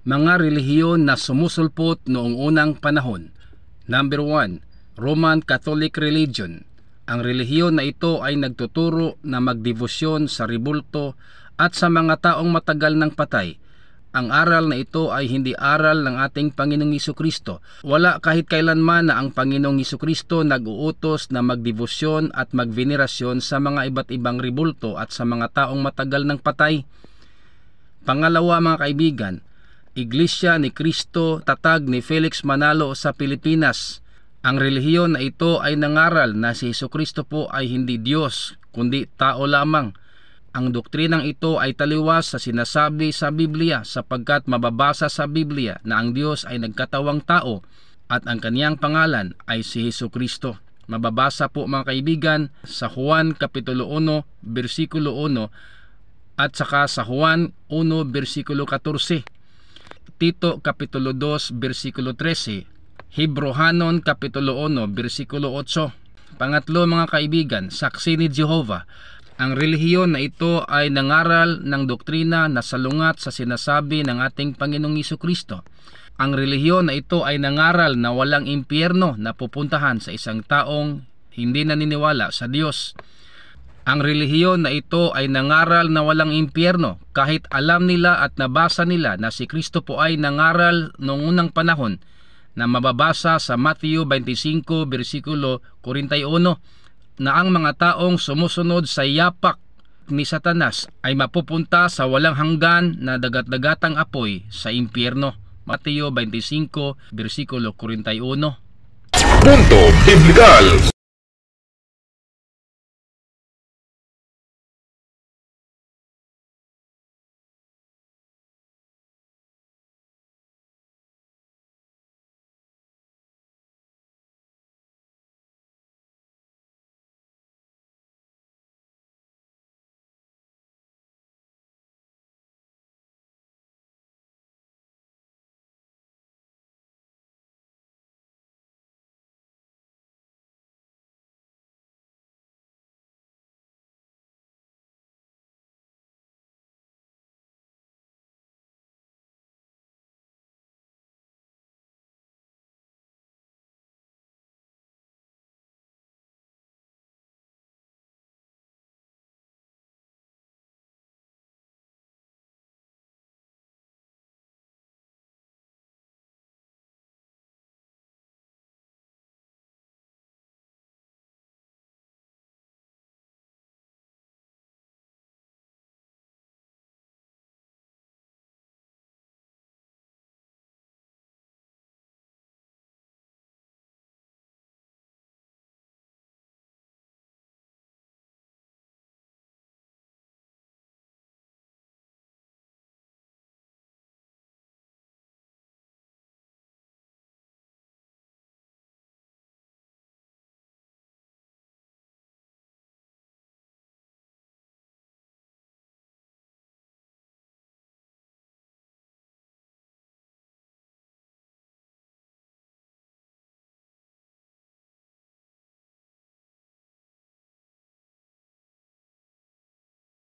Mga relihiyon na sumusulpot noong unang panahon. Number 1, Roman Catholic Religion. Ang relihiyon na ito ay nagtuturo na magdebosyon sa rebulto at sa mga taong matagal ng patay. Ang aral na ito ay hindi aral ng ating Panginoong Hesukristo. Wala kahit kailanman na ang Panginoong Hesukristo nag-uutos na magdebosyon at magvenerasyon sa mga iba't ibang rebulto at sa mga taong matagal ng patay. Pangalawa mga kaibigan, Iglesia ni Cristo, tatag ni Felix Manalo sa Pilipinas. Ang relihiyon na ito ay nangaral na si Hesukristo po ay hindi Diyos, kundi tao lamang. Ang doktrinang ito ay taliwas sa sinasabi sa Biblia sapagkat mababasa sa Biblia na ang Diyos ay nagkatawang tao at ang kaniyang pangalan ay si Hesukristo. Mababasa po mga kaibigan sa Juan Kapitulo 1, versikulo 1 at saka sa Juan 1, versikulo 14, Tito Kapitulo 2, versikulo 13, Hebrohanon Kapitulo 1, versikulo 8. Pangatlo mga kaibigan, saksi ni Jehovah. Ang relihiyon na ito ay nangaral ng doktrina na salungat sa sinasabi ng ating Panginoong Hesukristo. Ang relihiyon na ito ay nangaral na walang impyerno na pupuntahan sa isang taong hindi naniniwala sa Diyos. Ang relihiyon na ito ay nangaral na walang impyerno kahit alam nila at nabasa nila na si Kristo po ay nangaral noong unang panahon na mababasa sa Matthew 25, versikulo 41, na ang mga taong sumusunod sa yapak ni Satanas ay mapupunta sa walang hanggan na dagat-dagatang apoy sa impyerno. Mateo 25, versikulo 41. Punto Biblikal.